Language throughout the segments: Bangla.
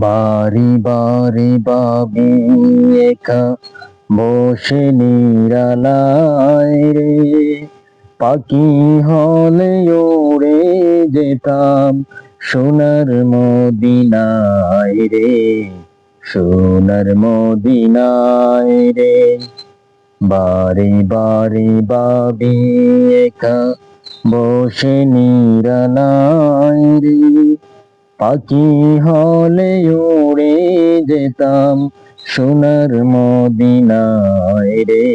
বারে বারে ভাবি একা বসে নিরালায় রে, পাখি হলে উড়ে যেতাম সোনার মদিনায় রে, সোনার মদিনায় রে। বারে বারে ভাবি একা বসে নিরালায় রে, পাখি হলে উড়ে যেতাম সোনার মদিনায় রে,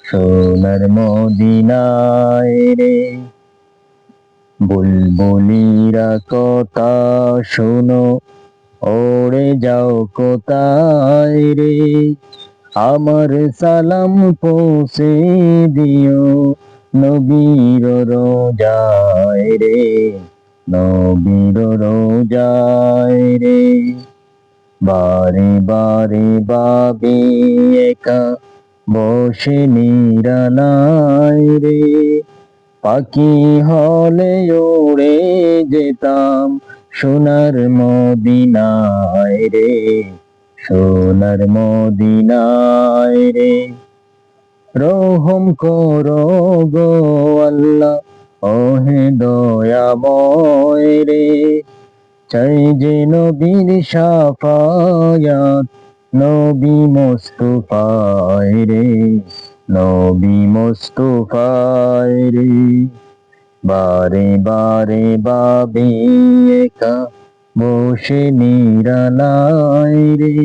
সোনার মদিনায় রে। বুলবুলিরা কথা শোনো, ওড়ে যাও কোথায় রে, আমার সালাম পৌঁছে দিও নবীর রোজায় রে, নবীর রোজায় রে। বারে বারে ভাবি একা বসে নিরালায় রে, পাখি হলে উড়ে যেতাম সোনার মদিনায় রে, সোনার মদিনায় রে। রহম করো গো আল্লাহ, ওহে দয়াময় রে, চাই যে নবীর শাফায়াত, নবী মুস্তাফায় রে, নবী মুস্তাফায় রে। বারে বারে ভাবি একা বসে নিরালায় রে,